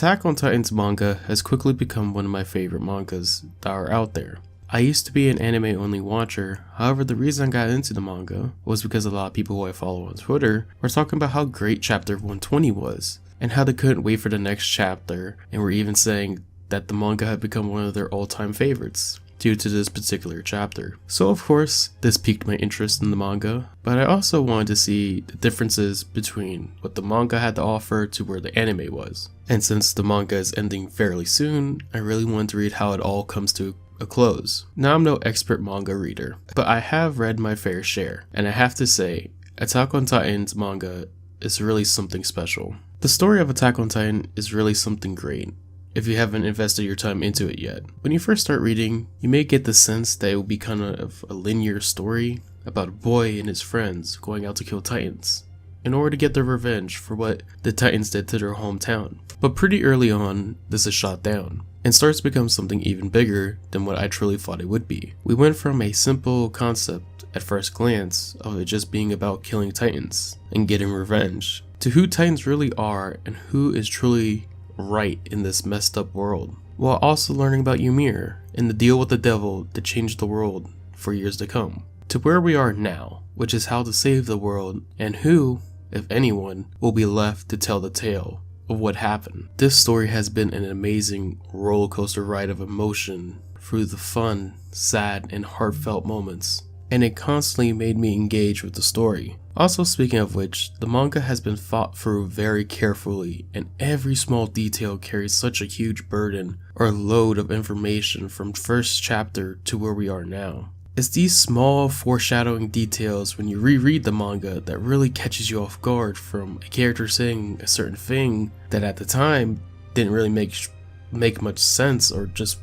Attack on Titan's manga has quickly become one of my favorite mangas that are out there. I used to be an anime only watcher, however the reason I got into the manga was because a lot of people who I follow on Twitter were talking about how great chapter 120 was, and how they couldn't wait for the next chapter, and were even saying that the manga had become one of their all-time favorites due to this particular chapter. So of course, this piqued my interest in the manga, but I also wanted to see the differences between what the manga had to offer to where the anime was. And since the manga is ending fairly soon, I really wanted to read how it all comes to a close. Now I'm no expert manga reader, but I have read my fair share, and I have to say, Attack on Titan's manga is really something special. The story of Attack on Titan is really something great, if you haven't invested your time into it yet. When you first start reading, you may get the sense that it will be kind of a linear story about a boy and his friends going out to kill Titans in order to get their revenge for what the Titans did to their hometown. But pretty early on, this is shot down and starts to become something even bigger than what I truly thought it would be. We went from a simple concept at first glance of it just being about killing Titans and getting revenge to who Titans really are and who is truly right in this messed up world, while also learning about Ymir and the deal with the devil that changed the world for years to come, to where we are now, which is how to save the world and who, if anyone, will be left to tell the tale of what happened. This story has been an amazing roller coaster ride of emotion through the fun, sad, and heartfelt moments, and it constantly made me engage with the story. Also, speaking of which, the manga has been thought through very carefully, and every small detail carries such a huge burden or load of information from first chapter to where we are now. It's these small foreshadowing details when you reread the manga that really catches you off guard, from a character saying a certain thing that at the time didn't really make much sense or just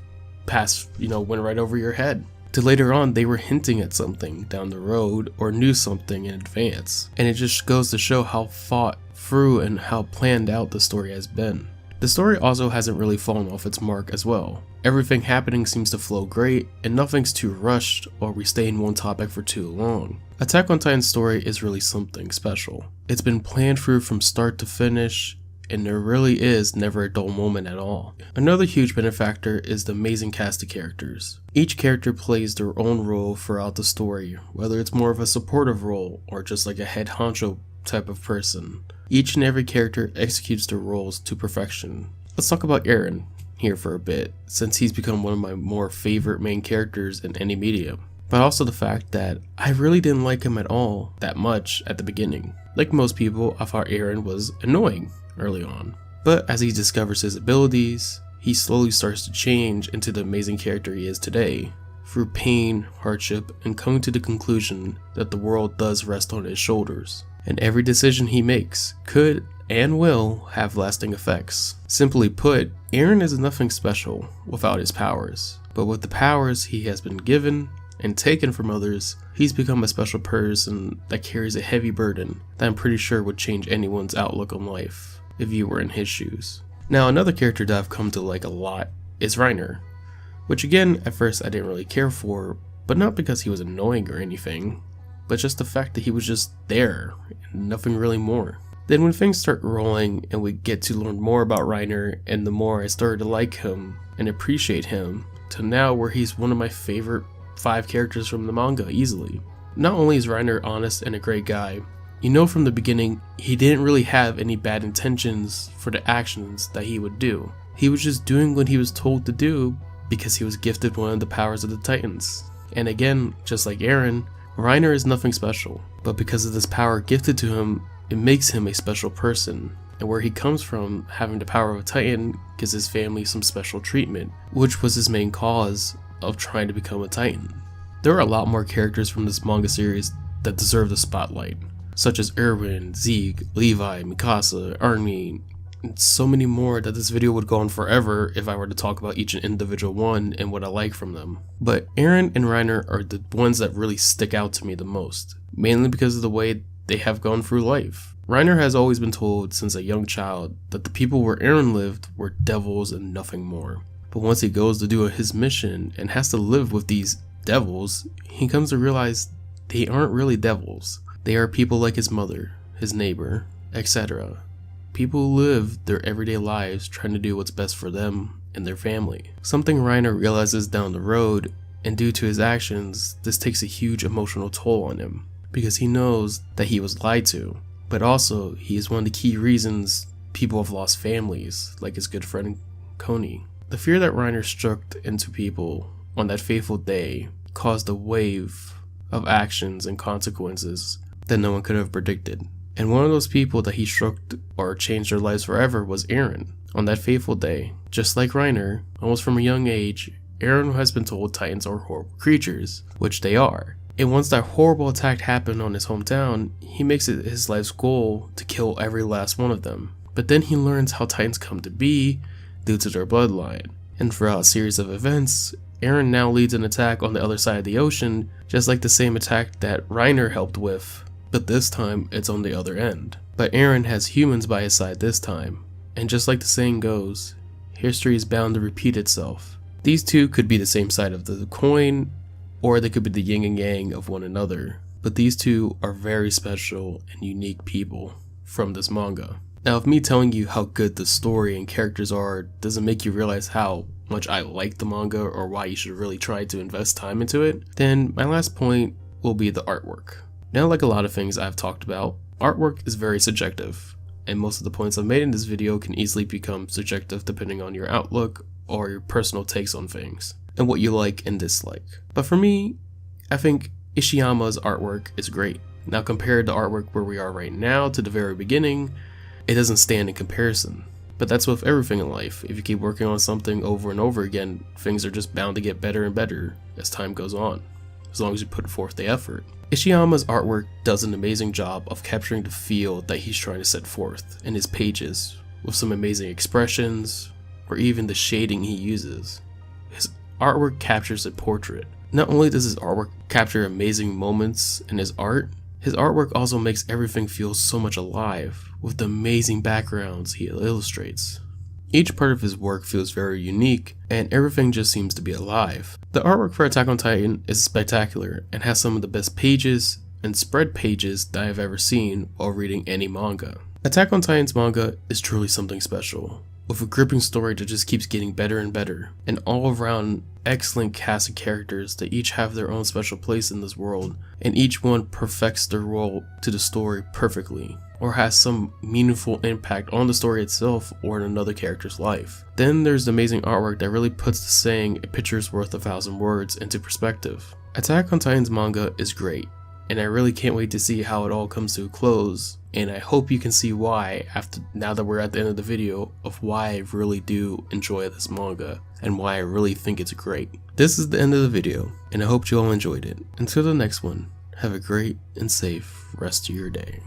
went right over your head, to later on they were hinting at something down the road or knew something in advance. And it just goes to show how thought through and how planned out the story has been. The story also hasn't really fallen off its mark as well. Everything happening seems to flow great, and nothing's too rushed or we stay in one topic for too long. Attack on Titan's story is really something special. It's been planned through from start to finish, and there really is never a dull moment at all. Another huge benefactor is the amazing cast of characters. Each character plays their own role throughout the story, whether it's more of a supportive role or just like a head honcho type of person. Each and every character executes their roles to perfection. Let's talk about Eren here for a bit, since he's become one of my more favorite main characters in any medium. But also the fact that I really didn't like him at all that much at the beginning. Like most people, I thought Eren was annoying early on. But as he discovers his abilities, he slowly starts to change into the amazing character he is today, through pain, hardship, and coming to the conclusion that the world does rest on his shoulders, and every decision he makes could and will have lasting effects. Simply put, Eren is nothing special without his powers, but with the powers he has been given and taken from others, he's become a special person that carries a heavy burden that I'm pretty sure would change anyone's outlook on life if you were in his shoes. Now, another character that I've come to like a lot is Reiner, which again, at first I didn't really care for, but not because he was annoying or anything, but just the fact that he was just there and nothing really more. Then when things start rolling and we get to learn more about Reiner, and the more I started to like him and appreciate him, to now where he's one of my favorite 5 characters from the manga easily. Not only is Reiner honest and a great guy, you know from the beginning he didn't really have any bad intentions for the actions that he would do. He was just doing what he was told to do because he was gifted one of the powers of the Titans. And again, just like Eren, Reiner is nothing special, but because of this power gifted to him, it makes him a special person. And where he comes from, having the power of a Titan gives his family some special treatment, which was his main cause of trying to become a Titan. There are a lot more characters from this manga series that deserve the spotlight, such as Erwin, Zeke, Levi, Mikasa, Armin, and so many more that this video would go on forever if I were to talk about each individual one and what I like from them. But Eren and Reiner are the ones that really stick out to me the most, mainly because of the way they have gone through life. Reiner has always been told since a young child that the people where Eren lived were devils and nothing more. But once he goes to do his mission and has to live with these devils, he comes to realize they aren't really devils. They are people like his mother, his neighbor, etc. people live their everyday lives trying to do what's best for them and their family. Something Reiner realizes down the road, and due to his actions, this takes a huge emotional toll on him, because he knows that he was lied to, but also he is one of the key reasons people have lost families, like his good friend Coney. The fear that Reiner struck into people on that fateful day caused a wave of actions and consequences that no one could have predicted. And one of those people that he struck or changed their lives forever was Eren. On that fateful day, just like Reiner, almost from a young age, Eren has been told Titans are horrible creatures, which they are. And once that horrible attack happened on his hometown, he makes it his life's goal to kill every last one of them. But then he learns how Titans come to be due to their bloodline. And throughout a series of events, Eren now leads an attack on the other side of the ocean, just like the same attack that Reiner helped with, but this time it's on the other end. But Eren has humans by his side this time, and just like the saying goes, history is bound to repeat itself. These two could be the same side of the coin, or they could be the yin and yang of one another, but these two are very special and unique people from this manga. Now, if me telling you how good the story and characters are doesn't make you realize how much I like the manga or why you should really try to invest time into it, then my last point will be the artwork. Now, like a lot of things I've talked about, artwork is very subjective, and most of the points I've made in this video can easily become subjective depending on your outlook or your personal takes on things, and what you like and dislike. But for me, I think Ishiyama's artwork is great. Now, compared to artwork where we are right now to the very beginning, it doesn't stand in comparison. But that's with everything in life. If you keep working on something over and over again, things are just bound to get better and better as time goes on, as long as you put forth the effort. Ishiyama's artwork does an amazing job of capturing the feel that he's trying to set forth in his pages, with some amazing expressions, or even the shading he uses. His artwork captures a portrait. Not only does his artwork capture amazing moments in his artwork also makes everything feel so much alive, with the amazing backgrounds he illustrates. Each part of his work feels very unique, and everything just seems to be alive. The artwork for Attack on Titan is spectacular, and has some of the best pages and spread pages that I have ever seen while reading any manga. Attack on Titan's manga is truly something special, with a gripping story that just keeps getting better and better, and all around excellent cast of characters that each have their own special place in this world, and each one perfects their role to the story perfectly, or has some meaningful impact on the story itself or in another character's life. Then there's the amazing artwork that really puts the saying, "A picture's worth 1,000 words," into perspective. Attack on Titan's manga is great, and I really can't wait to see how it all comes to a close, and I hope you can see why now that we're at the end of the video of why I really do enjoy this manga and why I really think it's great. This is the end of the video, and I hope you all enjoyed it. Until the next one, have a great and safe rest of your day.